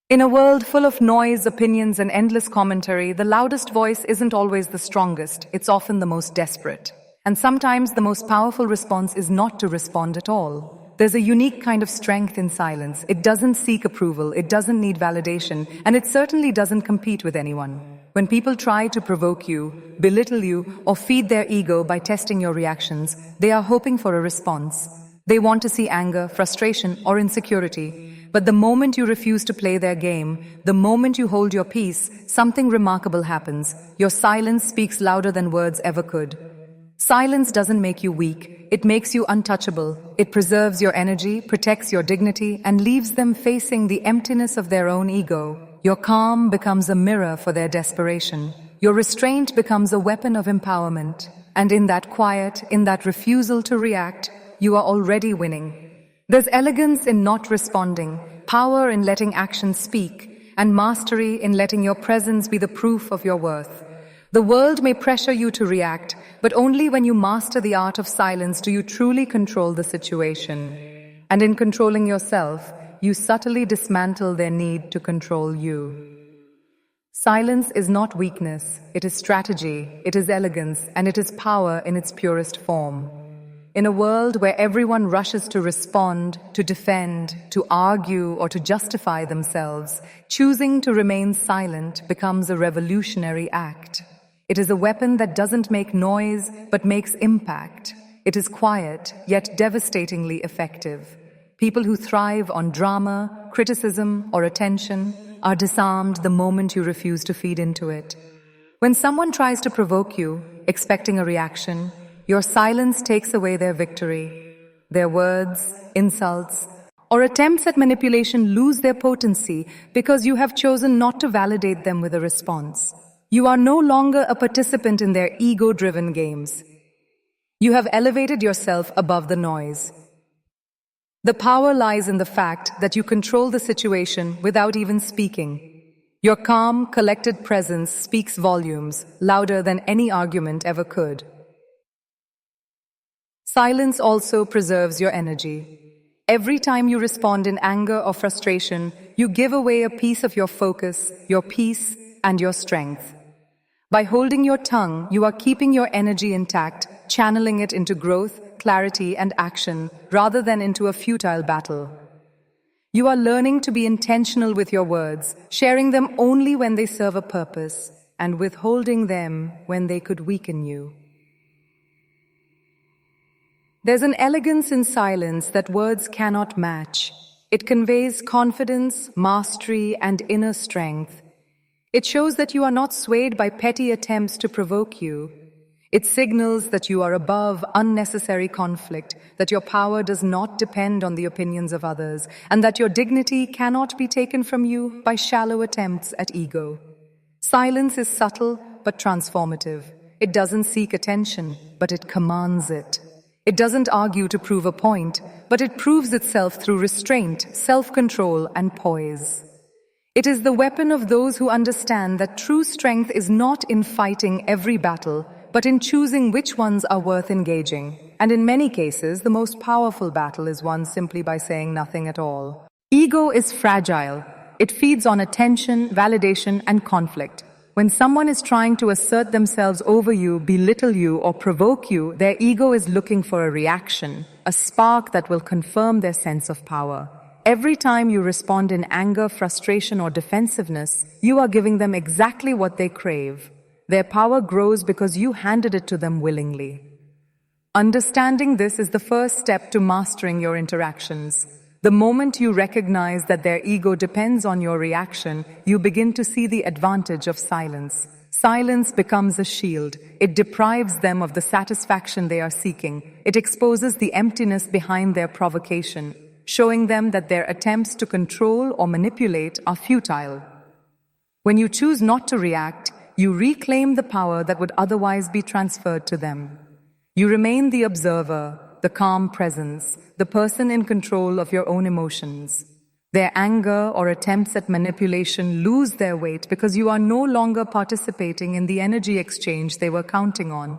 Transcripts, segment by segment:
In a world full of noise, opinions, and endless commentary, the loudest voice isn't always the strongest, it's often the most desperate. And sometimes the most powerful response is not to respond at all. There's a unique kind of strength in silence. It doesn't seek approval, it doesn't need validation, and it certainly doesn't compete with anyone. When people try to provoke you, belittle you, or feed their ego by testing your reactions, they are hoping for a response. They want to see anger, frustration, or insecurity. But the moment you refuse to play their game, the moment you hold your peace, something remarkable happens. Your silence speaks louder than words ever could. Silence doesn't make you weak. It makes you untouchable. It preserves your energy, protects your dignity, and leaves them facing the emptiness of their own ego. Your calm becomes a mirror for their desperation. Your restraint becomes a weapon of empowerment. And in that quiet, in that refusal to react, you are already winning. There's elegance in not responding, power in letting actions speak, and mastery in letting your presence be the proof of your worth. The world may pressure you to react, but only when you master the art of silence do you truly control the situation. And in controlling yourself, you subtly dismantle their need to control you. Silence is not weakness, it is strategy, it is elegance, and it is power in its purest form. In a world where everyone rushes to respond, to defend, to argue, or to justify themselves, choosing to remain silent becomes a revolutionary act. It is a weapon that doesn't make noise, but makes impact. It is quiet, yet devastatingly effective. People who thrive on drama, criticism, or attention are disarmed the moment you refuse to feed into it. When someone tries to provoke you, expecting a reaction, your silence takes away their victory. Their words, insults, or attempts at manipulation lose their potency because you have chosen not to validate them with a response. You are no longer a participant in their ego-driven games. You have elevated yourself above the noise. The power lies in the fact that you control the situation without even speaking. Your calm, collected presence speaks volumes, louder than any argument ever could. Silence also preserves your energy. Every time you respond in anger or frustration, you give away a piece of your focus, your peace, and your strength. By holding your tongue, you are keeping your energy intact, channeling it into growth, clarity, and action, rather than into a futile battle. You are learning to be intentional with your words, sharing them only when they serve a purpose, and withholding them when they could weaken you. There's an elegance in silence that words cannot match. It conveys confidence, mastery, and inner strength. It shows that you are not swayed by petty attempts to provoke you. It signals that you are above unnecessary conflict, that your power does not depend on the opinions of others, and that your dignity cannot be taken from you by shallow attempts at ego. Silence is subtle but transformative. It doesn't seek attention, but it commands it. It doesn't argue to prove a point, but it proves itself through restraint, self-control, and poise. It is the weapon of those who understand that true strength is not in fighting every battle, but in choosing which ones are worth engaging. And in many cases, the most powerful battle is won simply by saying nothing at all. Ego is fragile. It feeds on attention, validation, and conflict. When someone is trying to assert themselves over you, belittle you, or provoke you, their ego is looking for a reaction, a spark that will confirm their sense of power. Every time you respond in anger, frustration, or defensiveness, you are giving them exactly what they crave. Their power grows because you handed it to them willingly. Understanding this is the first step to mastering your interactions. The moment you recognize that their ego depends on your reaction, you begin to see the advantage of silence. Silence becomes a shield. It deprives them of the satisfaction they are seeking. It exposes the emptiness behind their provocation, showing them that their attempts to control or manipulate are futile. When you choose not to react, you reclaim the power that would otherwise be transferred to them. You remain the observer, the calm presence, the person in control of your own emotions. Their anger or attempts at manipulation lose their weight because you are no longer participating in the energy exchange they were counting on.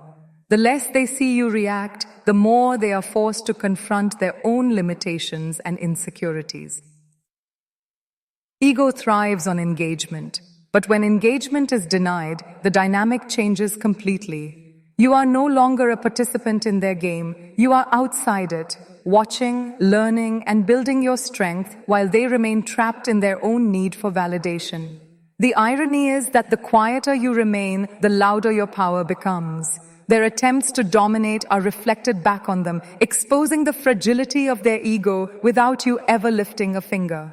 The less they see you react, the more they are forced to confront their own limitations and insecurities. Ego thrives on engagement, but when engagement is denied, the dynamic changes completely. You are no longer a participant in their game, you are outside it, watching, learning, and building your strength while they remain trapped in their own need for validation. The irony is that the quieter you remain, the louder your power becomes. Their attempts to dominate are reflected back on them, exposing the fragility of their ego without you ever lifting a finger.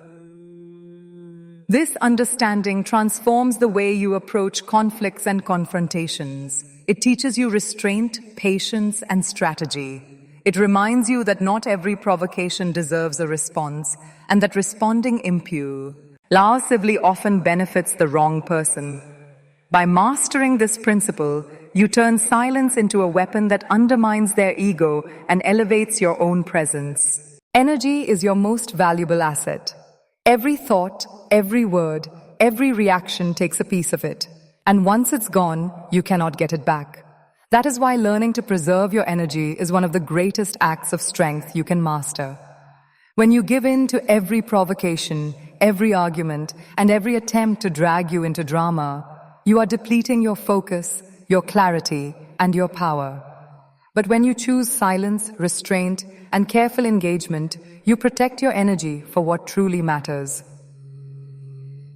This understanding transforms the way you approach conflicts and confrontations. It teaches you restraint, patience, and strategy. It reminds you that not every provocation deserves a response, and that responding impulsively often benefits the wrong person. By mastering this principle, you turn silence into a weapon that undermines their ego and elevates your own presence. Energy is your most valuable asset. Every thought, every word, every reaction takes a piece of it. And once it's gone, you cannot get it back. That is why learning to preserve your energy is one of the greatest acts of strength you can master. When you give in to every provocation, every argument, and every attempt to drag you into drama, you are depleting your focus, your clarity, and your power. But when you choose silence, restraint, and careful engagement, you protect your energy for what truly matters.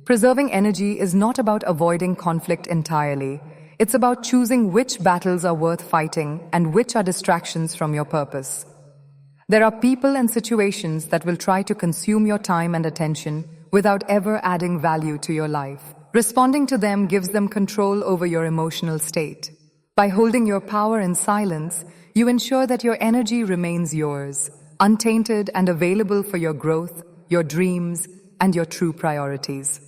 Preserving energy is not about avoiding conflict entirely. It's about choosing which battles are worth fighting and which are distractions from your purpose. There are people and situations that will try to consume your time and attention without ever adding value to your life. Responding to them gives them control over your emotional state. By holding your power in silence, you ensure that your energy remains yours, untainted and available for your growth, your dreams, and your true priorities.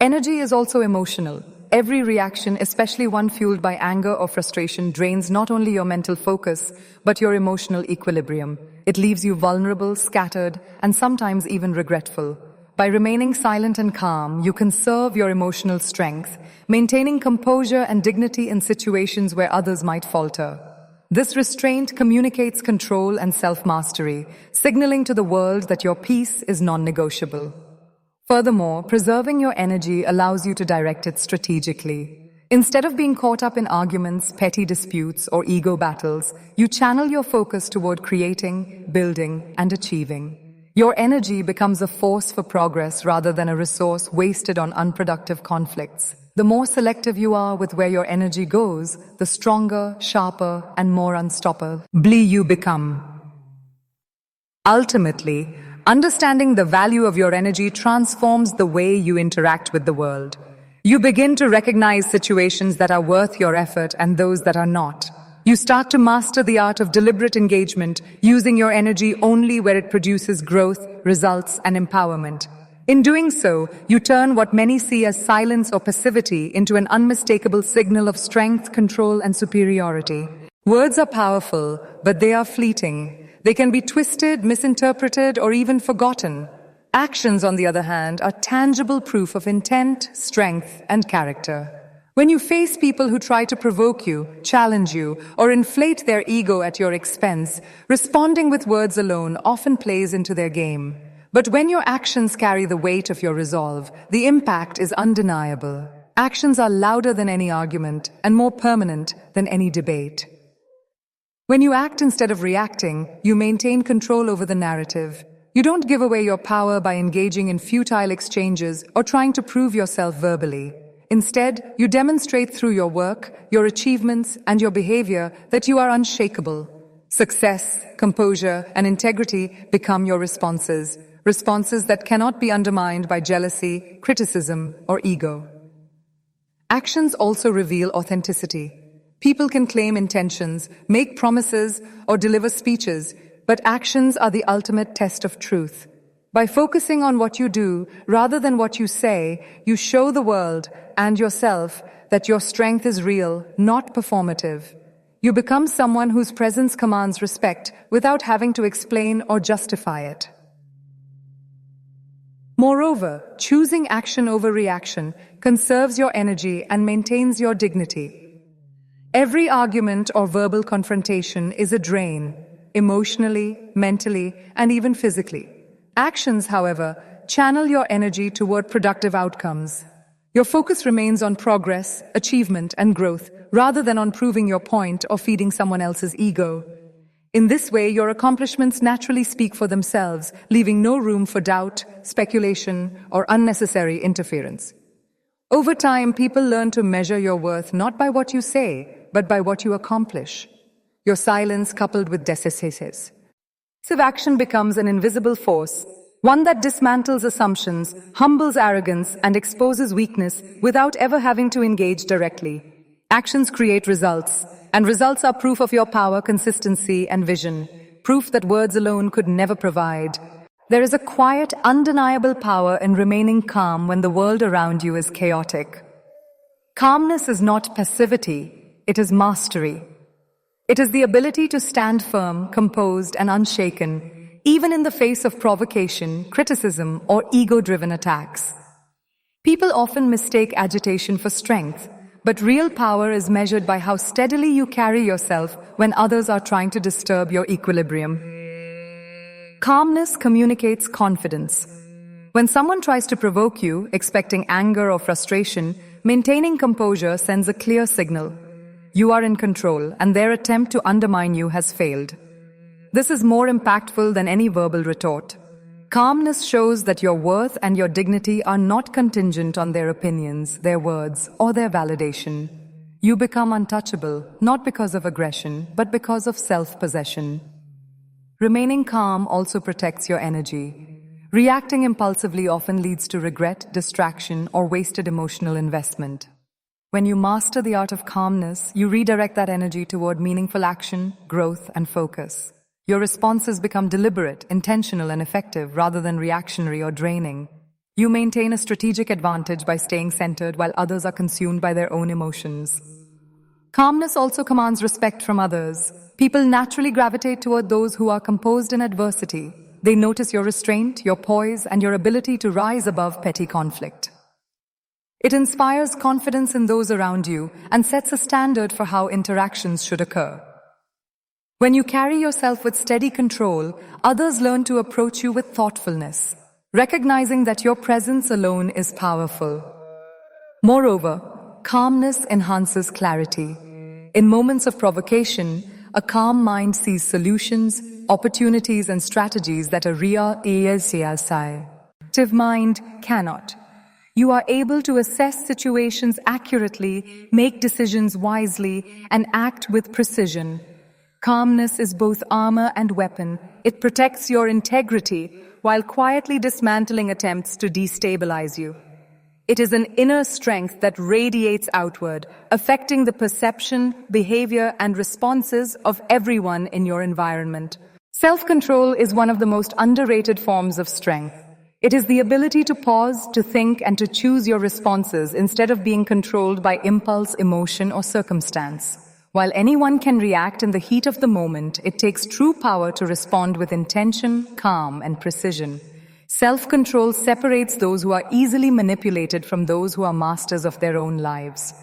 Energy is also emotional. Every reaction, especially one fueled by anger or frustration, drains not only your mental focus, but your emotional equilibrium. It leaves you vulnerable, scattered, and sometimes even regretful. By remaining silent and calm, you conserve your emotional strength, maintaining composure and dignity in situations where others might falter. This restraint communicates control and self-mastery, signaling to the world that your peace is non-negotiable. Furthermore, preserving your energy allows you to direct it strategically. Instead of being caught up in arguments, petty disputes, or ego battles, you channel your focus toward creating, building, and achieving. Your energy becomes a force for progress rather than a resource wasted on unproductive conflicts. The more selective you are with where your energy goes, the stronger, sharper, and more unstoppable you become. Ultimately, understanding the value of your energy transforms the way you interact with the world. You begin to recognize situations that are worth your effort and those that are not. You start to master the art of deliberate engagement, using your energy only where it produces growth, results, and empowerment. In doing so, you turn what many see as silence or passivity into an unmistakable signal of strength, control, and superiority. Words are powerful, but they are fleeting. They can be twisted, misinterpreted, or even forgotten. Actions, on the other hand, are tangible proof of intent, strength, and character. When you face people who try to provoke you, challenge you, or inflate their ego at your expense, responding with words alone often plays into their game. But when your actions carry the weight of your resolve, the impact is undeniable. Actions are louder than any argument and more permanent than any debate. When you act instead of reacting, you maintain control over the narrative. You don't give away your power by engaging in futile exchanges or trying to prove yourself verbally. Instead, you demonstrate through your work, your achievements, and your behavior that you are unshakable. Success, composure, and integrity become your responses that cannot be undermined by jealousy, criticism, or ego. Actions also reveal authenticity. People can claim intentions, make promises, or deliver speeches, but actions are the ultimate test of truth. By focusing on what you do rather than what you say, you show the world and yourself that your strength is real, not performative. You become someone whose presence commands respect without having to explain or justify it. Moreover, choosing action over reaction conserves your energy and maintains your dignity. Every argument or verbal confrontation is a drain, emotionally, mentally, and even physically. Actions, however, channel your energy toward productive outcomes. Your focus remains on progress, achievement, and growth, rather than on proving your point or feeding someone else's ego. In this way, your accomplishments naturally speak for themselves, leaving no room for doubt, speculation, or unnecessary interference. Over time, people learn to measure your worth not by what you say, but by what you accomplish. Your silence coupled with decisive action becomes an invisible force, one that dismantles assumptions, humbles arrogance, and exposes weakness without ever having to engage directly. Actions create results, and results are proof of your power, consistency, and vision, proof that words alone could never provide. There is a quiet, undeniable power in remaining calm when the world around you is chaotic. Calmness is not passivity, it is mastery. It is the ability to stand firm, composed, and unshaken, even in the face of provocation, criticism, or ego-driven attacks. People often mistake agitation for strength, but real power is measured by how steadily you carry yourself when others are trying to disturb your equilibrium. Calmness communicates confidence. When someone tries to provoke you, expecting anger or frustration, maintaining composure sends a clear signal. You are in control, and their attempt to undermine you has failed. This is more impactful than any verbal retort. Calmness shows that your worth and your dignity are not contingent on their opinions, their words, or their validation. You become untouchable, not because of aggression, but because of self-possession. Remaining calm also protects your energy. Reacting impulsively often leads to regret, distraction, or wasted emotional investment. When you master the art of calmness, you redirect that energy toward meaningful action, growth, and focus. Your responses become deliberate, intentional, and effective rather than reactionary or draining. You maintain a strategic advantage by staying centered while others are consumed by their own emotions. Calmness also commands respect from others. People naturally gravitate toward those who are composed in adversity. They notice your restraint, your poise, and your ability to rise above petty conflict. It inspires confidence in those around you and sets a standard for how interactions should occur. When you carry yourself with steady control, others learn to approach you with thoughtfulness, recognizing that your presence alone is powerful. Moreover, calmness enhances clarity. In moments of provocation, a calm mind sees solutions, opportunities, and strategies that a reactive mind cannot. You are able to assess situations accurately, make decisions wisely, and act with precision. Calmness is both armor and weapon. It protects your integrity while quietly dismantling attempts to destabilize you. It is an inner strength that radiates outward, affecting the perception, behavior, and responses of everyone in your environment. Self-control is one of the most underrated forms of strength. It is the ability to pause, to think, and to choose your responses instead of being controlled by impulse, emotion, or circumstance. While anyone can react in the heat of the moment, it takes true power to respond with intention, calm, and precision. Self-control separates those who are easily manipulated from those who are masters of their own lives.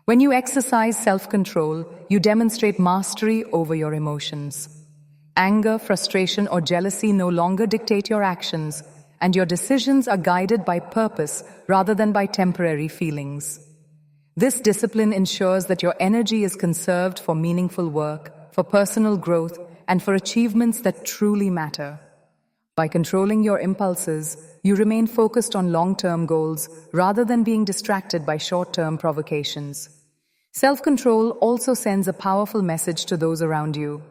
When you exercise self-control, you demonstrate mastery over your emotions. Anger, frustration, or jealousy no longer dictate your actions, and your decisions are guided by purpose rather than by temporary feelings. This discipline ensures that your energy is conserved for meaningful work, for personal growth, and for achievements that truly matter. By controlling your impulses, you remain focused on long-term goals rather than being distracted by short-term provocations. Self-control also sends a powerful message to those around you.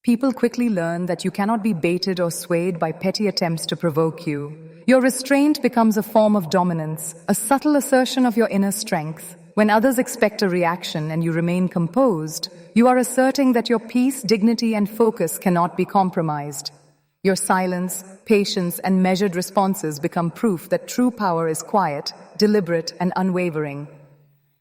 People quickly learn that you cannot be baited or swayed by petty attempts to provoke you. Your restraint becomes a form of dominance, a subtle assertion of your inner strength. When others expect a reaction and you remain composed, you are asserting that your peace, dignity, and focus cannot be compromised. Your silence, patience, and measured responses become proof that true power is quiet, deliberate, and unwavering.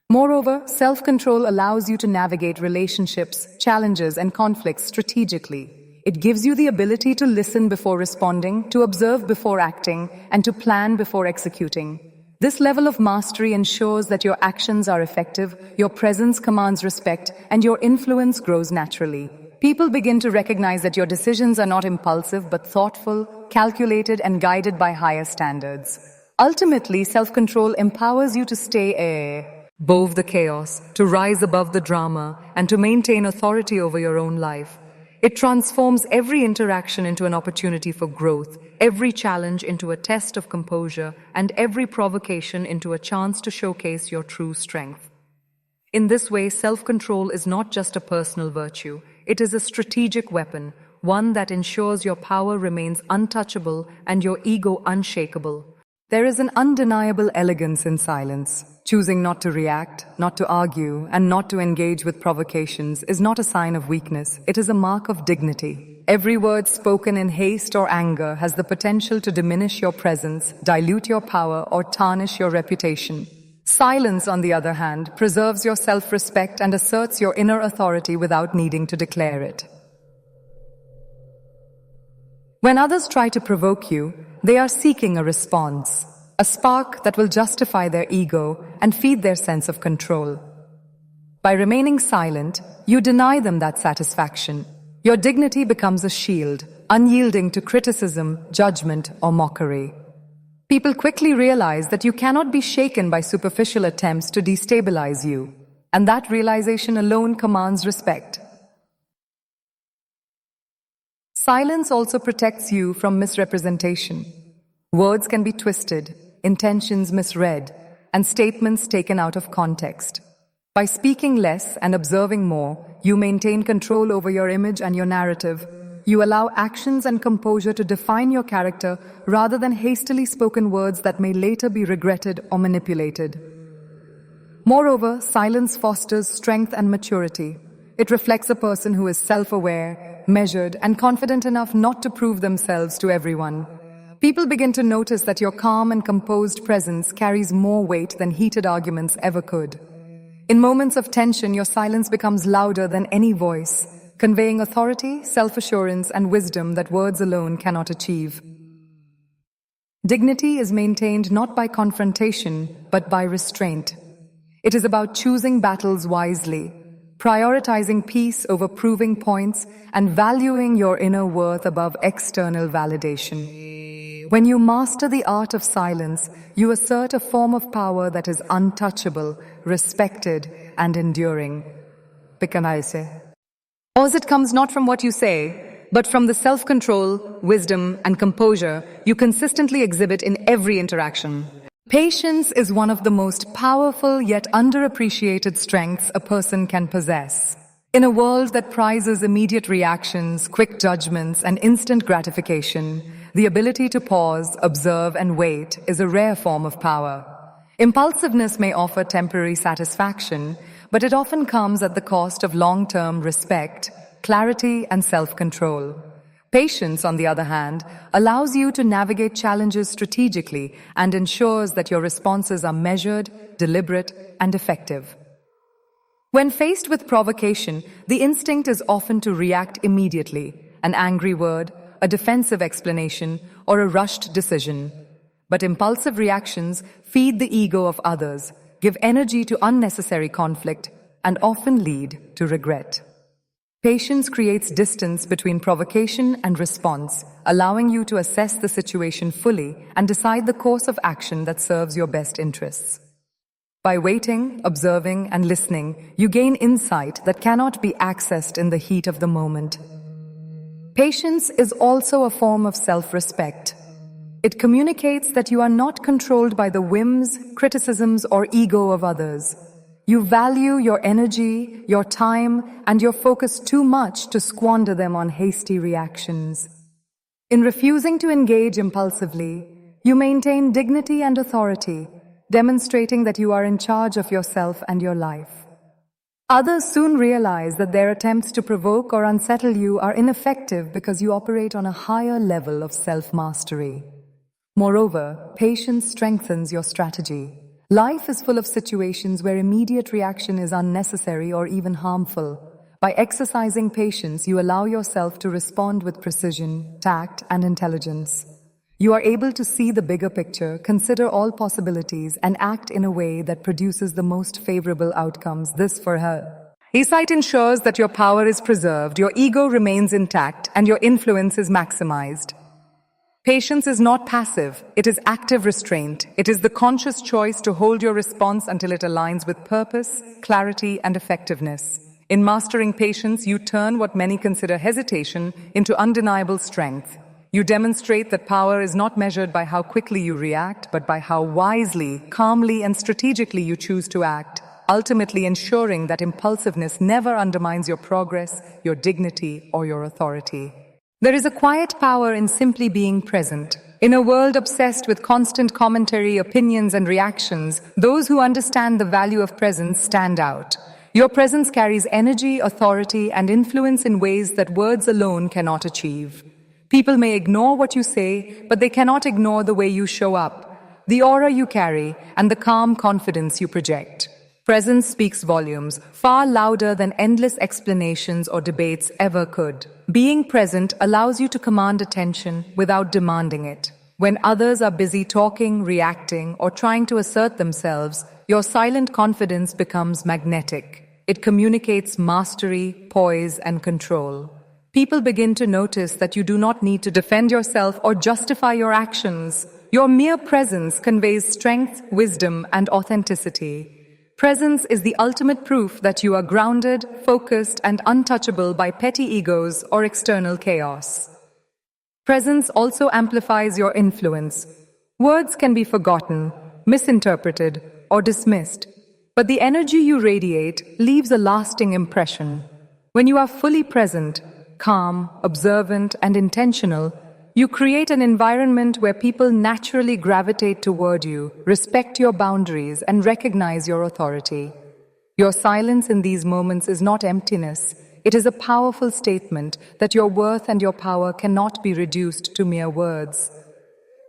Moreover, self-control allows you to navigate relationships, challenges, and conflicts strategically. It gives you the ability to listen before responding, to observe before acting, and to plan before executing. This level of mastery ensures that your actions are effective, your presence commands respect, and your influence grows naturally. People begin to recognize that your decisions are not impulsive but thoughtful, calculated, and guided by higher standards. Ultimately, self-control empowers you to stay above the chaos, to rise above the drama, and to maintain authority over your own life. It transforms every interaction into an opportunity for growth, every challenge into a test of composure, and every provocation into a chance to showcase your true strength. In this way, self-control is not just a personal virtue, it is a strategic weapon, one that ensures your power remains untouchable and your ego unshakable. There is an undeniable elegance in silence. Choosing not to react, not to argue, and not to engage with provocations is not a sign of weakness, it is a mark of dignity. Every word spoken in haste or anger has the potential to diminish your presence, dilute your power, or tarnish your reputation. Silence, on the other hand, preserves your self-respect and asserts your inner authority without needing to declare it. When others try to provoke you, they are seeking a response, a spark that will justify their ego and feed their sense of control. By remaining silent, you deny them that satisfaction. Your dignity becomes a shield, unyielding to criticism, judgment, or mockery. People quickly realize that you cannot be shaken by superficial attempts to destabilize you, and that realization alone commands respect. Silence also protects you from misrepresentation. Words can be twisted, intentions misread, and statements taken out of context. By speaking less and observing more, you maintain control over your image and your narrative. You allow actions and composure to define your character rather than hastily spoken words that may later be regretted or manipulated. Moreover, silence fosters strength and maturity. It reflects a person who is self-aware, measured, and confident enough not to prove themselves to everyone. People begin to notice that your calm and composed presence carries more weight than heated arguments ever could. In moments of tension, your silence becomes louder than any voice, conveying authority, self-assurance, and wisdom that words alone cannot achieve. Dignity is maintained not by confrontation, but by restraint. It is about choosing battles wisely, prioritizing peace over proving points, and valuing your inner worth above external validation. When you master the art of silence, you assert a form of power that is untouchable, respected, and enduring. As it comes not from what you say, but from the self-control, wisdom, and composure you consistently exhibit in every interaction. Patience is one of the most powerful yet underappreciated strengths a person can possess. In a world that prizes immediate reactions, quick judgments, and instant gratification, the ability to pause, observe, and wait is a rare form of power. Impulsiveness may offer temporary satisfaction, but it often comes at the cost of long-term respect, clarity, and self-control. Patience, on the other hand, allows you to navigate challenges strategically and ensures that your responses are measured, deliberate, and effective. When faced with provocation, the instinct is often to react immediately, an angry word, a defensive explanation, or a rushed decision. But impulsive reactions feed the ego of others, give energy to unnecessary conflict, and often lead to regret. Patience creates distance between provocation and response, allowing you to assess the situation fully and decide the course of action that serves your best interests. By waiting, observing, and listening, you gain insight that cannot be accessed in the heat of the moment. Patience is also a form of self-respect. It communicates that you are not controlled by the whims, criticisms, or ego of others. You value your energy, your time, and your focus too much to squander them on hasty reactions. In refusing to engage impulsively, you maintain dignity and authority, demonstrating that you are in charge of yourself and your life. Others soon realize that their attempts to provoke or unsettle you are ineffective because you operate on a higher level of self-mastery. Moreover, patience strengthens your strategy. Life is full of situations where immediate reaction is unnecessary or even harmful. By exercising patience, you allow yourself to respond with precision, tact, and intelligence. You are able to see the bigger picture, consider all possibilities, and act in a way that produces the most favorable outcomes. This for her. Insight ensures that your power is preserved, your ego remains intact, and your influence is maximized. Patience is not passive, it is active restraint. It is the conscious choice to hold your response until it aligns with purpose, clarity, and effectiveness. In mastering patience, you turn what many consider hesitation into undeniable strength. You demonstrate that power is not measured by how quickly you react, but by how wisely, calmly, and strategically you choose to act, ultimately ensuring that impulsiveness never undermines your progress, your dignity, or your authority. There is a quiet power in simply being present. In a world obsessed with constant commentary, opinions, and reactions, those who understand the value of presence stand out. Your presence carries energy, authority, and influence in ways that words alone cannot achieve. People may ignore what you say, but they cannot ignore the way you show up, the aura you carry, and the calm confidence you project. Presence speaks volumes, far louder than endless explanations or debates ever could. Being present allows you to command attention without demanding it. When others are busy talking, reacting, or trying to assert themselves, your silent confidence becomes magnetic. It communicates mastery, poise, and control. People begin to notice that you do not need to defend yourself or justify your actions. Your mere presence conveys strength, wisdom, and authenticity. Presence is the ultimate proof that you are grounded, focused, and untouchable by petty egos or external chaos. Presence also amplifies your influence. Words can be forgotten, misinterpreted, or dismissed, but the energy you radiate leaves a lasting impression. When you are fully present, calm, observant, and intentional, you create an environment where people naturally gravitate toward you, respect your boundaries, and recognize your authority. Your silence in these moments is not emptiness. It is a powerful statement that your worth and your power cannot be reduced to mere words.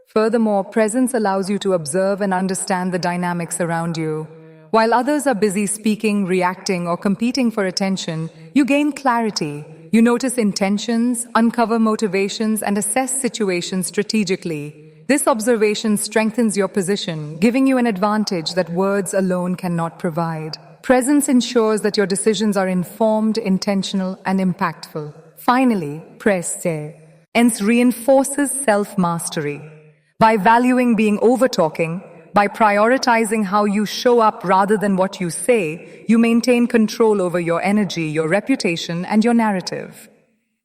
Furthermore, presence allows you to observe and understand the dynamics around you. While others are busy speaking, reacting, or competing for attention, you gain clarity. You notice intentions, uncover motivations, and assess situations strategically. This observation strengthens your position, giving you an advantage that words alone cannot provide. Presence ensures that your decisions are informed, intentional, and impactful. Finally, presence reinforces self-mastery. By valuing being over-talking, by prioritizing how you show up rather than what you say, you maintain control over your energy, your reputation, and your narrative.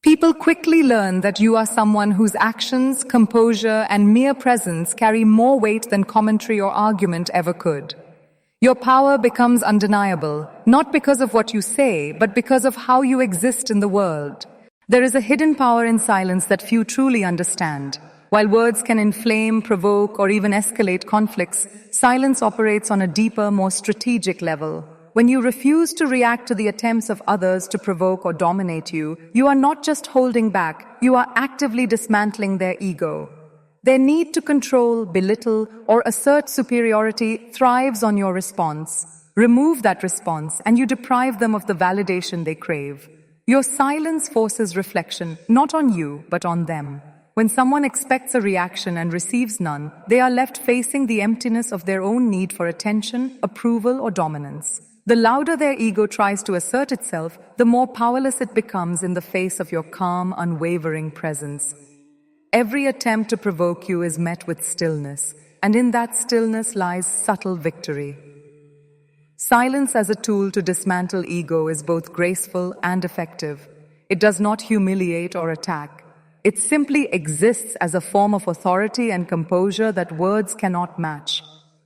People quickly learn that you are someone whose actions, composure, and mere presence carry more weight than commentary or argument ever could. Your power becomes undeniable, not because of what you say, but because of how you exist in the world. There is a hidden power in silence that few truly understand. While words can inflame, provoke, or even escalate conflicts, silence operates on a deeper, more strategic level. When you refuse to react to the attempts of others to provoke or dominate you, you are not just holding back, you are actively dismantling their ego. Their need to control, belittle, or assert superiority thrives on your response. Remove that response, and you deprive them of the validation they crave. Your silence forces reflection, not on you, but on them. When someone expects a reaction and receives none, they are left facing the emptiness of their own need for attention, approval, or dominance. The louder their ego tries to assert itself, the more powerless it becomes in the face of your calm, unwavering presence. Every attempt to provoke you is met with stillness, and in that stillness lies subtle victory. Silence as a tool to dismantle ego is both graceful and effective. It does not humiliate or attack. It simply exists as a form of authority and composure that words cannot match.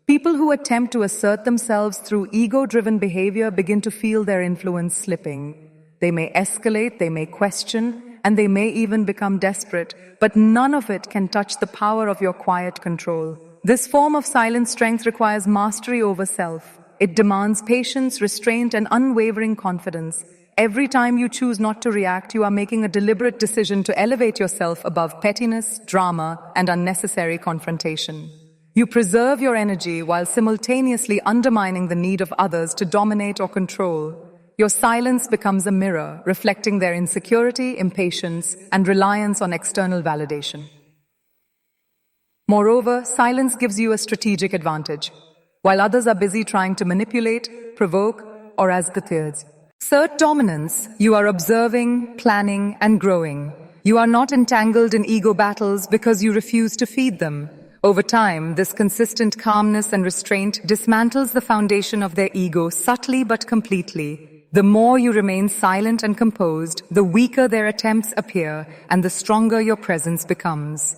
People who attempt to assert themselves through ego-driven behavior begin to feel their influence slipping. They may escalate, they may question, and they may even become desperate, but none of it can touch the power of your quiet control. This form of silent strength requires mastery over self. It demands patience, restraint, and unwavering confidence. Every time you choose not to react, you are making a deliberate decision to elevate yourself above pettiness, drama, and unnecessary confrontation. You preserve your energy while simultaneously undermining the need of others to dominate or control. Your silence becomes a mirror, reflecting their insecurity, impatience, and reliance on external validation. Moreover, silence gives you a strategic advantage. While others are busy trying to manipulate, provoke, or assert dominance, you are observing, planning, and growing. You are not entangled in ego battles because you refuse to feed them. Over time, this consistent calmness and restraint dismantles the foundation of their ego subtly but completely. The more you remain silent and composed, the weaker their attempts appear and the stronger your presence becomes.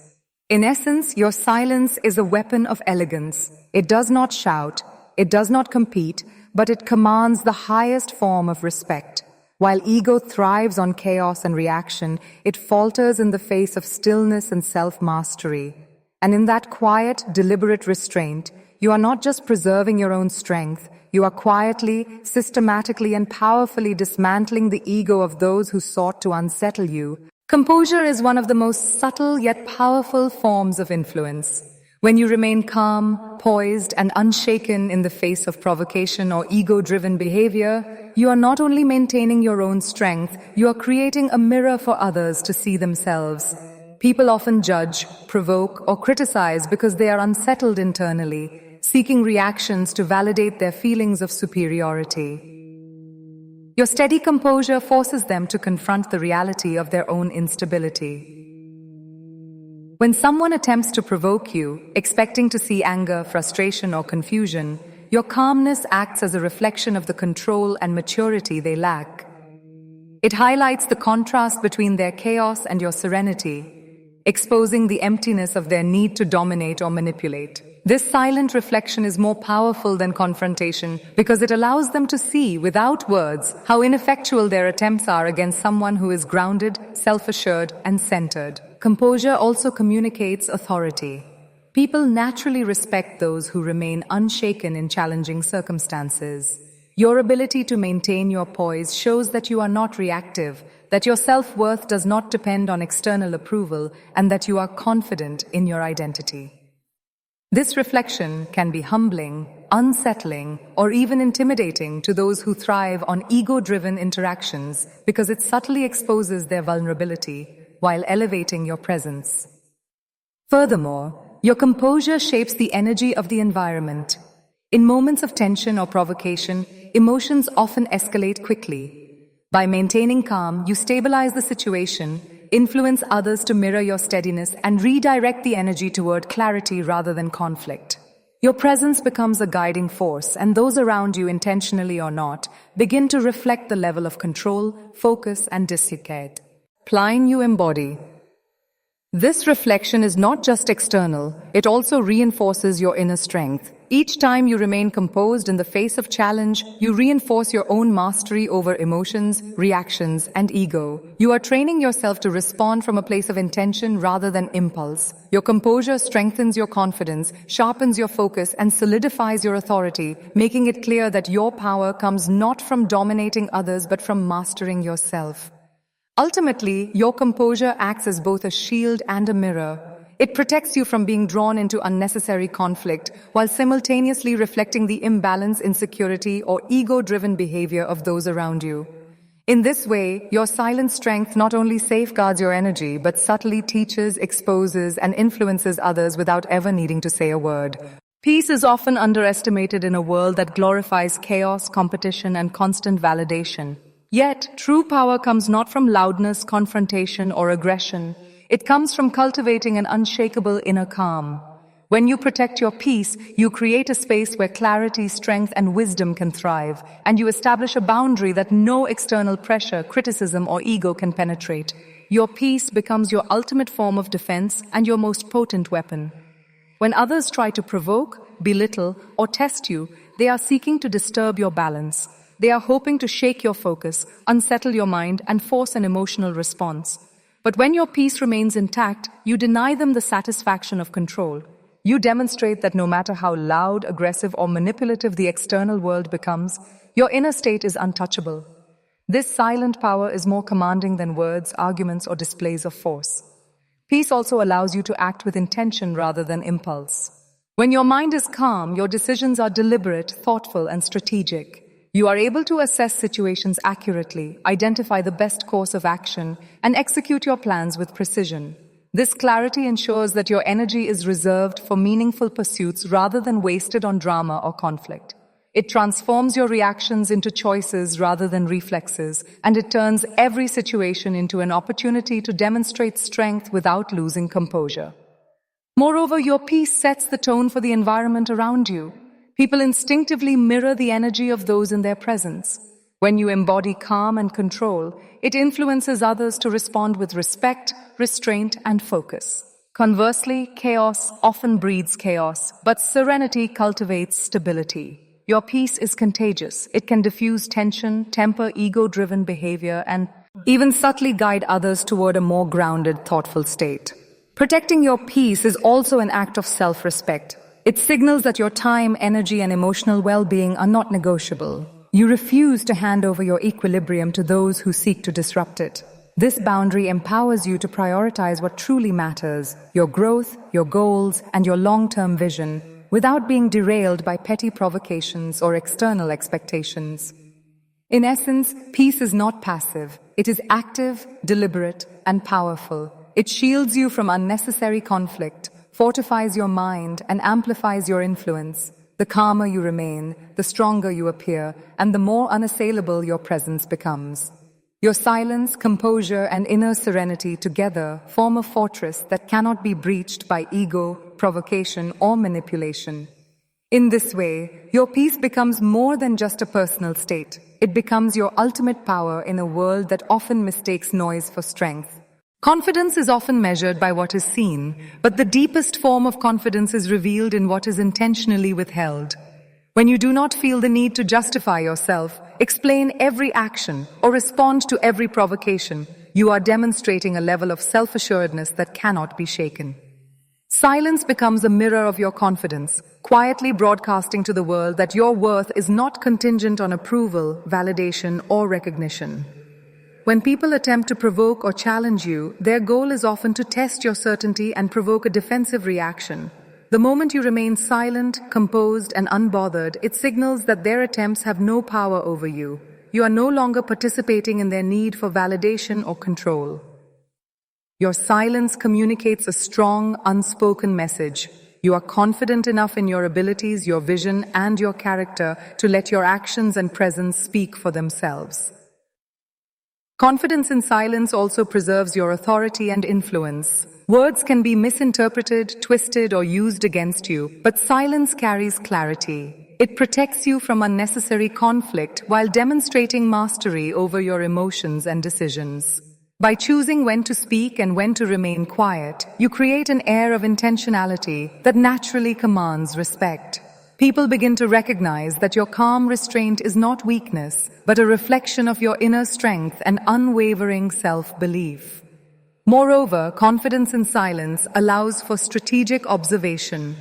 In essence, your silence is a weapon of elegance. It does not shout, it does not compete, but it commands the highest form of respect. While ego thrives on chaos and reaction, it falters in the face of stillness and self-mastery. And in that quiet, deliberate restraint, you are not just preserving your own strength, you are quietly, systematically, and powerfully dismantling the ego of those who sought to unsettle you. Composure is one of the most subtle yet powerful forms of influence. When you remain calm, poised, and unshaken in the face of provocation or ego-driven behavior, you are not only maintaining your own strength, you are creating a mirror for others to see themselves. People often judge, provoke, or criticize because they are unsettled internally, seeking reactions to validate their feelings of superiority. Your steady composure forces them to confront the reality of their own instability. When someone attempts to provoke you, expecting to see anger, frustration, or confusion, your calmness acts as a reflection of the control and maturity they lack. It highlights the contrast between their chaos and your serenity, exposing the emptiness of their need to dominate or manipulate. This silent reflection is more powerful than confrontation because it allows them to see, without words, how ineffectual their attempts are against someone who is grounded, self-assured, and centered. Composure also communicates authority. People naturally respect those who remain unshaken in challenging circumstances. Your ability to maintain your poise shows that you are not reactive, that your self-worth does not depend on external approval, and that you are confident in your identity. This reflection can be humbling, unsettling, or even intimidating to those who thrive on ego-driven interactions because it subtly exposes their vulnerability while elevating your presence. Furthermore, your composure shapes the energy of the environment. In moments of tension or provocation, emotions often escalate quickly. By maintaining calm, you stabilize the situation, influence others to mirror your steadiness, and redirect the energy toward clarity rather than conflict. Your presence becomes a guiding force, and those around you, intentionally or not, begin to reflect the level of control, focus, and discipline you embody. This reflection is not just external, it also reinforces your inner strength. Each time you remain composed in the face of challenge, you reinforce your own mastery over emotions, reactions, and ego. You are training yourself to respond from a place of intention rather than impulse. Your composure strengthens your confidence, sharpens your focus, and solidifies your authority, making it clear that your power comes not from dominating others but from mastering yourself. Ultimately, your composure acts as both a shield and a mirror. It protects you from being drawn into unnecessary conflict while simultaneously reflecting the imbalance, insecurity, or ego-driven behavior of those around you. In this way, your silent strength not only safeguards your energy but subtly teaches, exposes, and influences others without ever needing to say a word. Peace is often underestimated in a world that glorifies chaos, competition, and constant validation. Yet, true power comes not from loudness, confrontation, or aggression. It comes from cultivating an unshakable inner calm. When you protect your peace, you create a space where clarity, strength, and wisdom can thrive, and you establish a boundary that no external pressure, criticism, or ego can penetrate. Your peace becomes your ultimate form of defense and your most potent weapon. When others try to provoke, belittle, or test you, they are seeking to disturb your balance. They are hoping to shake your focus, unsettle your mind, and force an emotional response. But when your peace remains intact, you deny them the satisfaction of control. You demonstrate that no matter how loud, aggressive, or manipulative the external world becomes, your inner state is untouchable. This silent power is more commanding than words, arguments, or displays of force. Peace also allows you to act with intention rather than impulse. When your mind is calm, your decisions are deliberate, thoughtful, and strategic. You are able to assess situations accurately, identify the best course of action, and execute your plans with precision. This clarity ensures that your energy is reserved for meaningful pursuits rather than wasted on drama or conflict. It transforms your reactions into choices rather than reflexes, and it turns every situation into an opportunity to demonstrate strength without losing composure. Moreover, your peace sets the tone for the environment around you. People instinctively mirror the energy of those in their presence. When you embody calm and control, it influences others to respond with respect, restraint, and focus. Conversely, chaos often breeds chaos, but serenity cultivates stability. Your peace is contagious. It can diffuse tension, temper ego-driven behavior, and even subtly guide others toward a more grounded, thoughtful state. Protecting your peace is also an act of self-respect. It signals that your time, energy, and emotional well-being are not negotiable. You refuse to hand over your equilibrium to those who seek to disrupt it. This boundary empowers you to prioritize what truly matters, your growth, your goals, and your long-term vision, without being derailed by petty provocations or external expectations. In essence, peace is not passive. It is active, deliberate, and powerful. It shields you from unnecessary conflict, fortifies your mind, and amplifies your influence. The calmer you remain, the stronger you appear, and the more unassailable your presence becomes. Your silence, composure, and inner serenity together form a fortress that cannot be breached by ego, provocation, or manipulation. In this way, your peace becomes more than just a personal state. It becomes your ultimate power in a world that often mistakes noise for strength. Confidence is often measured by what is seen, but the deepest form of confidence is revealed in what is intentionally withheld. When you do not feel the need to justify yourself, explain every action, or respond to every provocation, you are demonstrating a level of self-assuredness that cannot be shaken. Silence becomes a mirror of your confidence, quietly broadcasting to the world that your worth is not contingent on approval, validation, or recognition. When people attempt to provoke or challenge you, their goal is often to test your certainty and provoke a defensive reaction. The moment you remain silent, composed, and unbothered, it signals that their attempts have no power over you. You are no longer participating in their need for validation or control. Your silence communicates a strong, unspoken message. You are confident enough in your abilities, your vision, and your character to let your actions and presence speak for themselves. Confidence in silence also preserves your authority and influence. Words can be misinterpreted, twisted, or used against you, but silence carries clarity. It protects you from unnecessary conflict while demonstrating mastery over your emotions and decisions. By choosing when to speak and when to remain quiet, you create an air of intentionality that naturally commands respect. People begin to recognize that your calm restraint is not weakness, but a reflection of your inner strength and unwavering self-belief. Moreover, confidence in silence allows for strategic observation.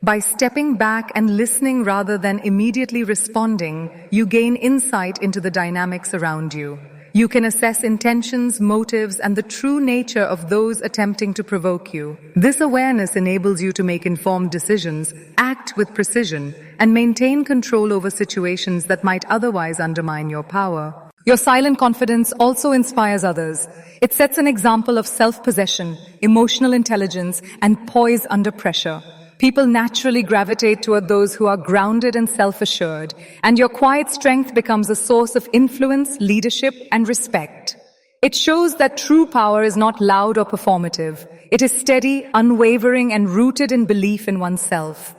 By stepping back and listening rather than immediately responding, you gain insight into the dynamics around you. You can assess intentions, motives, and the true nature of those attempting to provoke you. This awareness enables you to make informed decisions, act with precision, and maintain control over situations that might otherwise undermine your power. Your silent confidence also inspires others. It sets an example of self-possession, emotional intelligence, and poise under pressure. People naturally gravitate toward those who are grounded and self-assured, and your quiet strength becomes a source of influence, leadership, and respect. It shows that true power is not loud or performative. It is steady, unwavering, and rooted in belief in oneself.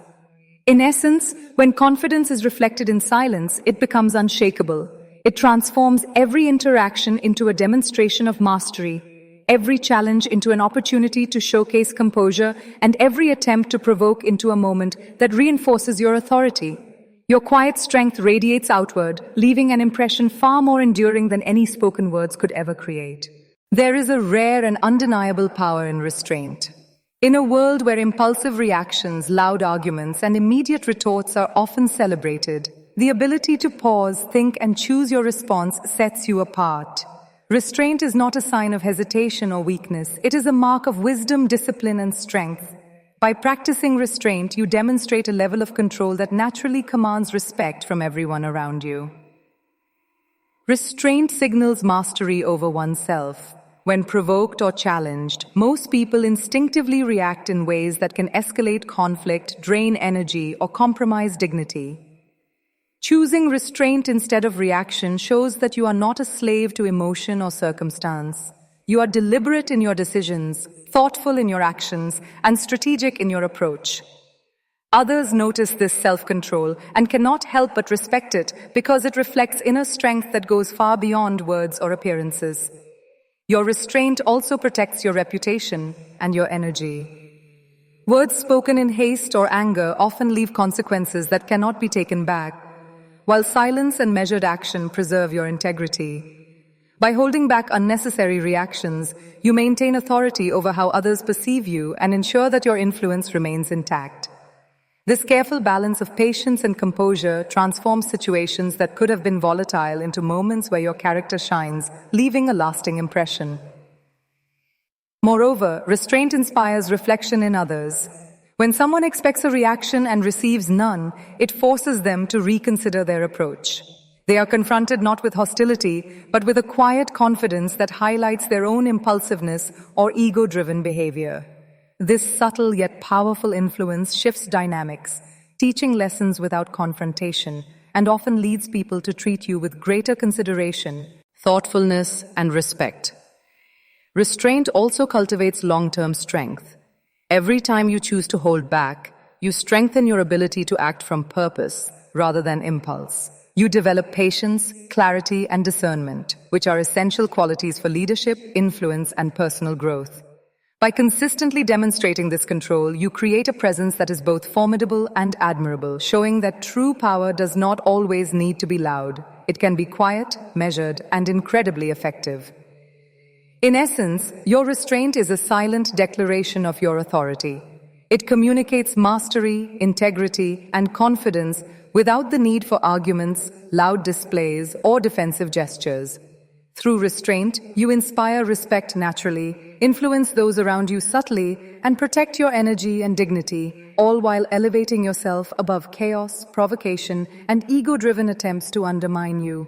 In essence, when confidence is reflected in silence, it becomes unshakable. It transforms every interaction into a demonstration of mastery, every challenge into an opportunity to showcase composure, and every attempt to provoke into a moment that reinforces your authority. Your quiet strength radiates outward, leaving an impression far more enduring than any spoken words could ever create. There is a rare and undeniable power in restraint. In a world where impulsive reactions, loud arguments, and immediate retorts are often celebrated, the ability to pause, think, and choose your response sets you apart. Restraint is not a sign of hesitation or weakness. It is a mark of wisdom, discipline, and strength. By practicing restraint, you demonstrate a level of control that naturally commands respect from everyone around you. Restraint signals mastery over oneself. When provoked or challenged, most people instinctively react in ways that can escalate conflict, drain energy, or compromise dignity. Choosing restraint instead of reaction shows that you are not a slave to emotion or circumstance. You are deliberate in your decisions, thoughtful in your actions, and strategic in your approach. Others notice this self-control and cannot help but respect it because it reflects inner strength that goes far beyond words or appearances. Your restraint also protects your reputation and your energy. Words spoken in haste or anger often leave consequences that cannot be taken back, while silence and measured action preserve your integrity. By holding back unnecessary reactions, you maintain authority over how others perceive you and ensure that your influence remains intact. This careful balance of patience and composure transforms situations that could have been volatile into moments where your character shines, leaving a lasting impression. Moreover, restraint inspires reflection in others. When someone expects a reaction and receives none, it forces them to reconsider their approach. They are confronted not with hostility, but with a quiet confidence that highlights their own impulsiveness or ego-driven behavior. This subtle yet powerful influence shifts dynamics, teaching lessons without confrontation, and often leads people to treat you with greater consideration, thoughtfulness, and respect. Restraint also cultivates long-term strength. Every time you choose to hold back, you strengthen your ability to act from purpose rather than impulse. You develop patience, clarity, and discernment, which are essential qualities for leadership, influence, and personal growth. By consistently demonstrating this control, you create a presence that is both formidable and admirable, showing that true power does not always need to be loud. It can be quiet, measured, and incredibly effective. In essence, your restraint is a silent declaration of your authority. It communicates mastery, integrity, and confidence without the need for arguments, loud displays, or defensive gestures. Through restraint, you inspire respect naturally, influence those around you subtly, and protect your energy and dignity, all while elevating yourself above chaos, provocation, and ego-driven attempts to undermine you.